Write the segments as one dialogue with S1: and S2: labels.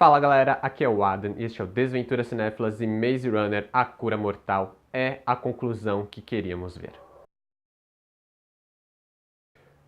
S1: Fala galera, aqui é o Adam e este é o Desventuras Cinéfilas e Maze Runner: A Cura Mortal é a conclusão que queríamos ver.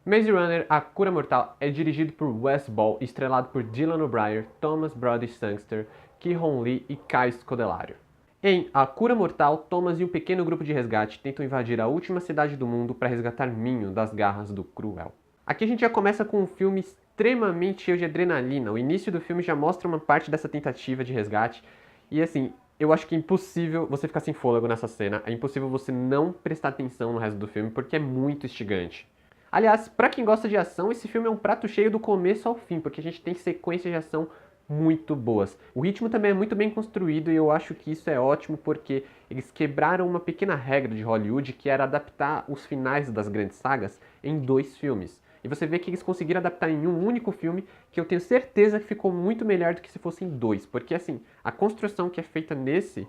S1: Maze Runner: A Cura Mortal é dirigido por Wes Ball e estrelado por Dylan O'Brien, Thomas Brody Sangster, Ki-Hong Lee e Kai Scodelario. Em A Cura Mortal, Thomas e um pequeno grupo de resgate tentam invadir a última cidade do mundo para resgatar Minho das garras do Cruel. Aqui a gente já começa com um filme extremamente cheio de adrenalina. O início do filme já mostra uma parte dessa tentativa de resgate. E assim, eu acho que é impossível você ficar sem fôlego nessa cena. É impossível você não prestar atenção no resto do filme, porque é muito instigante. Aliás, pra quem gosta de ação, esse filme é um prato cheio do começo ao fim, porque a gente tem sequências de ação muito boas. O ritmo também é muito bem construído e eu acho que isso é ótimo porque eles quebraram uma pequena regra de Hollywood, que era adaptar os finais das grandes sagas em 2 filmes. E você vê que eles conseguiram adaptar em um único filme, que eu tenho certeza que ficou muito melhor do que se fossem 2. Porque assim, a construção que é feita nesse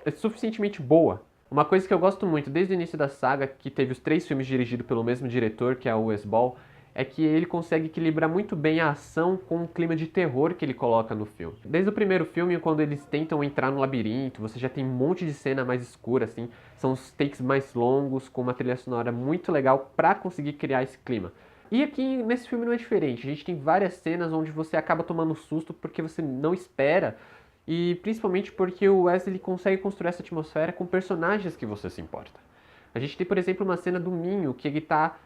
S1: é suficientemente boa. Uma coisa que eu gosto muito desde o início da saga, que teve os 3 filmes dirigidos pelo mesmo diretor, que é o Wes Ball, é que ele consegue equilibrar muito bem a ação com o clima de terror que ele coloca no filme. Desde o primeiro filme, quando eles tentam entrar no labirinto, você já tem um monte de cena mais escura, assim, são os takes mais longos, com uma trilha sonora muito legal pra conseguir criar esse clima. E aqui nesse filme não é diferente, a gente tem várias cenas onde você acaba tomando susto porque você não espera, e principalmente porque o Wes ele consegue construir essa atmosfera com personagens que você se importa. A gente tem, por exemplo, uma cena do Minho, que ele tá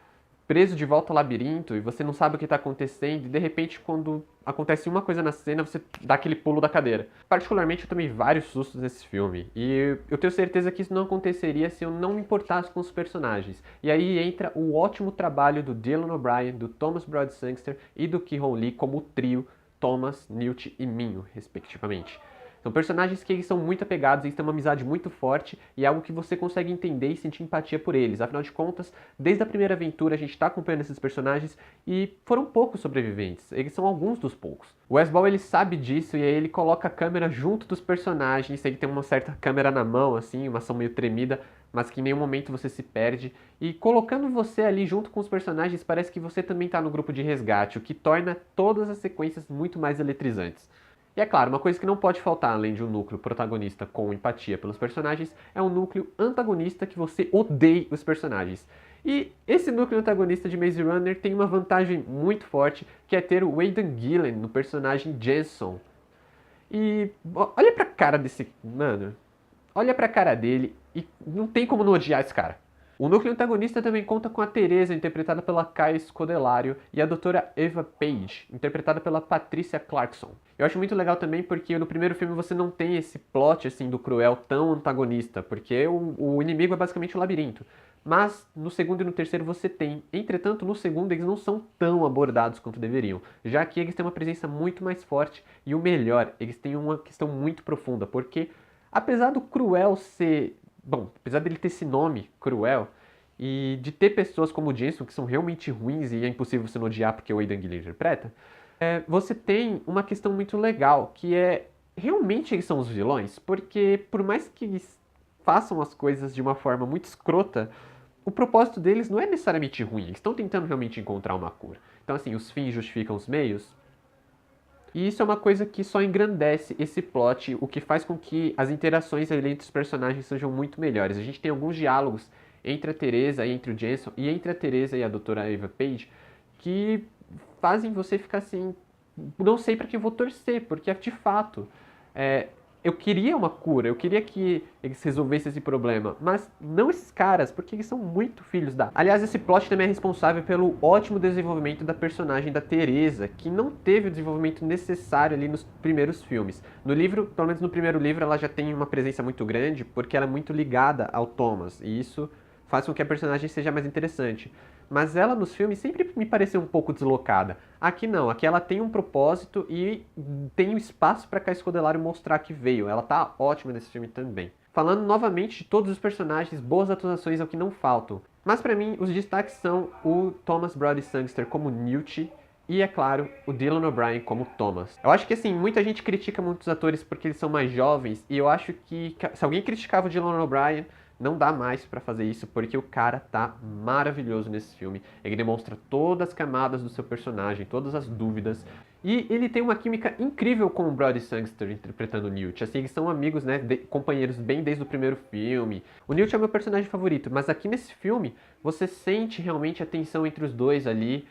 S1: preso de volta ao labirinto e você não sabe o que está acontecendo, e de repente, quando acontece uma coisa na cena, você dá aquele pulo da cadeira. Particularmente, eu tomei vários sustos nesse filme, e eu tenho certeza que isso não aconteceria se eu não me importasse com os personagens. E aí entra o ótimo trabalho do Dylan O'Brien, do Thomas Brody Sangster e do Ki-Hong Lee como trio Thomas, Newt e Minho, respectivamente. São personagens que eles são muito apegados, eles têm uma amizade muito forte e é algo que você consegue entender e sentir empatia por eles. Afinal de contas, desde a primeira aventura a gente está acompanhando esses personagens e foram poucos sobreviventes. Eles são alguns dos poucos. O Wes Ball ele sabe disso e aí ele coloca a câmera junto dos personagens. Ele tem uma certa câmera na mão, assim, uma ação meio tremida, mas que em nenhum momento você se perde. E colocando você ali junto com os personagens, parece que você também está no grupo de resgate, o que torna todas as sequências muito mais eletrizantes. E é claro, uma coisa que não pode faltar, além de um núcleo protagonista com empatia pelos personagens, é um núcleo antagonista que você odeie os personagens. E esse núcleo antagonista de Maze Runner tem uma vantagem muito forte, que é ter o Aidan Gillen no personagem Jensen. E olha pra cara desse... Mano, olha pra cara dele e não tem como não odiar esse cara. O núcleo antagonista também conta com a Teresa, interpretada pela Kai Scodelario, e a doutora Eva Page, interpretada pela Patricia Clarkson. Eu acho muito legal também porque no primeiro filme você não tem esse plot assim do Cruel tão antagonista, porque o inimigo é basicamente o labirinto. Mas no segundo e no terceiro você tem. Entretanto, no segundo eles não são tão abordados quanto deveriam, já que eles têm uma presença muito mais forte e o melhor, eles têm uma questão muito profunda, porque apesar do Cruel ser... Bom, apesar dele ter esse nome, Cruel, e de ter pessoas como o Jensen, que são realmente ruins e é impossível você não odiar porque o Aidan Gillen interpreta, você tem uma questão muito legal, que é, realmente eles são os vilões? Porque por mais que eles façam as coisas de uma forma muito escrota, o propósito deles não é necessariamente ruim, eles estão tentando realmente encontrar uma cura. Então assim, os fins justificam os meios? E isso é uma coisa que só engrandece esse plot, o que faz com que as interações ali entre os personagens sejam muito melhores. A gente tem alguns diálogos entre a Teresa e entre o Jensen, e entre a Teresa e a doutora Eva Page, que fazem você ficar assim, não sei pra quem vou torcer, porque de fato, eu queria uma cura, eu queria que eles resolvessem esse problema, mas não esses caras, porque eles são muito filhos da... Aliás, esse plot também é responsável pelo ótimo desenvolvimento da personagem da Teresa, que não teve o desenvolvimento necessário ali nos primeiros filmes. No livro, pelo menos no primeiro livro, ela já tem uma presença muito grande, porque ela é muito ligada ao Thomas, e isso faz com que a personagem seja mais interessante. Mas ela nos filmes sempre me pareceu um pouco deslocada. Aqui não, aqui ela tem um propósito e tem o espaço para Kai Scodelario mostrar que veio. Ela tá ótima nesse filme também. Falando novamente de todos os personagens, boas atuações é o que não faltam. Mas pra mim, os destaques são o Thomas Brody Sangster como Newt e, é claro, o Dylan O'Brien como Thomas. Eu acho que assim, muita gente critica muitos atores porque eles são mais jovens, e eu acho que se alguém criticava o Dylan O'Brien, não dá mais pra fazer isso, porque o cara tá maravilhoso nesse filme. Ele demonstra todas as camadas do seu personagem, todas as dúvidas. E ele tem uma química incrível com o Brody Sangster interpretando o Newt. Assim, eles são amigos, né, companheiros bem desde o primeiro filme. O Newt é o meu personagem favorito, mas aqui nesse filme você sente realmente a tensão entre os dois ali,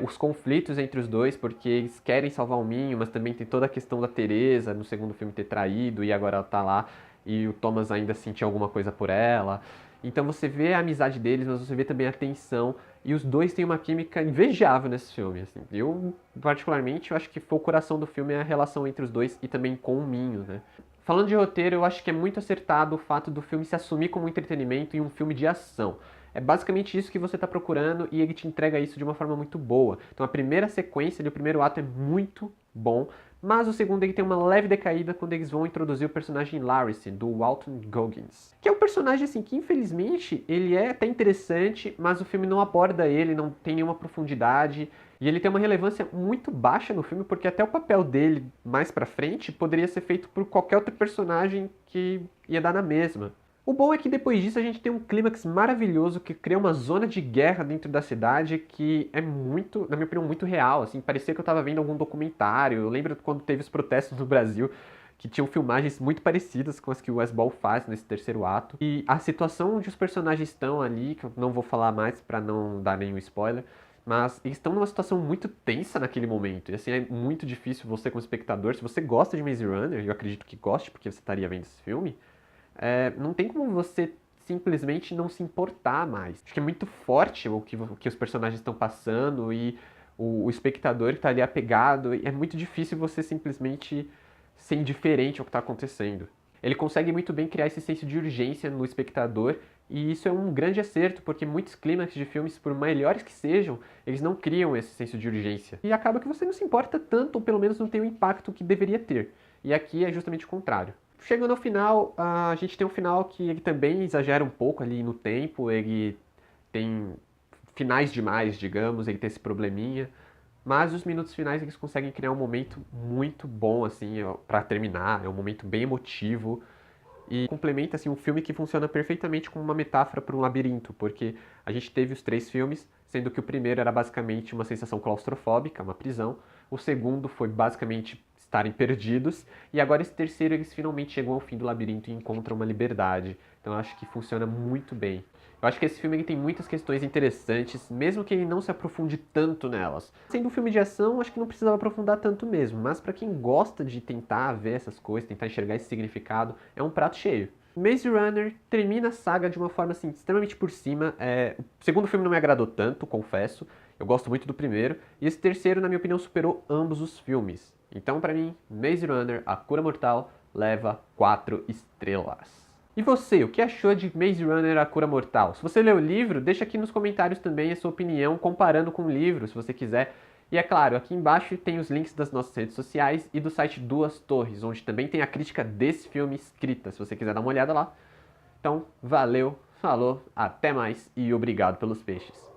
S1: os conflitos entre os dois, porque eles querem salvar o Minho, mas também tem toda a questão da Teresa no segundo filme ter traído e agora ela tá lá e o Thomas ainda sentia alguma coisa por ela. Então você vê a amizade deles, mas você vê também a tensão. E os dois têm uma química invejável nesse filme. Assim. Eu, particularmente, eu acho que foi o coração do filme é a relação entre os dois e também com o Minho, né? Falando de roteiro, eu acho que é muito acertado o fato do filme se assumir como um entretenimento e um filme de ação. É basicamente isso que você está procurando e ele te entrega isso de uma forma muito boa. Então a primeira sequência, o primeiro ato é muito bom, mas o segundo ele tem uma leve decaída quando eles vão introduzir o personagem Larry, do Walton Goggins. Que é um personagem assim que infelizmente ele é até interessante, mas o filme não aborda ele, não tem nenhuma profundidade. E ele tem uma relevância muito baixa no filme, porque até o papel dele mais pra frente poderia ser feito por qualquer outro personagem que ia dar na mesma. O bom é que depois disso a gente tem um clímax maravilhoso que cria uma zona de guerra dentro da cidade que é muito, na minha opinião, muito real. Assim, parecia que eu estava vendo algum documentário. Eu lembro quando teve os protestos no Brasil, que tinham filmagens muito parecidas com as que o Wes Ball faz nesse terceiro ato. E a situação onde os personagens estão ali, que eu não vou falar mais para não dar nenhum spoiler, mas eles estão numa situação muito tensa naquele momento. E assim, é muito difícil você como espectador, se você gosta de Maze Runner, eu acredito que goste, porque você estaria vendo esse filme, não tem como você simplesmente não se importar mais. Acho que é muito forte o que os personagens estão passando e o espectador que está ali apegado. E é muito difícil você simplesmente ser indiferente ao que está acontecendo. Ele consegue muito bem criar esse senso de urgência no espectador e isso é um grande acerto, porque muitos clímax de filmes, por melhores que sejam, eles não criam esse senso de urgência. E acaba que você não se importa tanto, ou pelo menos não tem o impacto que deveria ter. E aqui é justamente o contrário. Chegando ao final, a gente tem um final que ele também exagera um pouco ali no tempo, ele tem finais demais, digamos, ele tem esse probleminha, mas os minutos finais eles conseguem criar um momento muito bom, assim, pra terminar, é um momento bem emotivo e complementa, assim, um filme que funciona perfeitamente como uma metáfora para um labirinto, porque a gente teve os 3 filmes, sendo que o primeiro era basicamente uma sensação claustrofóbica, uma prisão, o segundo foi basicamente estarem perdidos, e agora esse terceiro eles finalmente chegam ao fim do labirinto e encontram uma liberdade. Então eu acho que funciona muito bem. Eu acho que esse filme ele tem muitas questões interessantes, mesmo que ele não se aprofunde tanto nelas. Sendo um filme de ação, acho que não precisava aprofundar tanto mesmo, mas para quem gosta de tentar ver essas coisas, tentar enxergar esse significado, é um prato cheio. Maze Runner termina a saga de uma forma assim, extremamente por cima. O segundo filme não me agradou tanto, confesso. Eu gosto muito do primeiro. E esse terceiro, na minha opinião, superou ambos os filmes. Então, pra mim, Maze Runner, A Cura Mortal, leva 4 estrelas. E você, o que achou de Maze Runner, A Cura Mortal? Se você leu o livro, deixa aqui nos comentários também a sua opinião, comparando com o livro, se você quiser. E é claro, aqui embaixo tem os links das nossas redes sociais e do site Duas Torres, onde também tem a crítica desse filme escrita, se você quiser dar uma olhada lá. Então, valeu, falou, até mais e obrigado pelos peixes.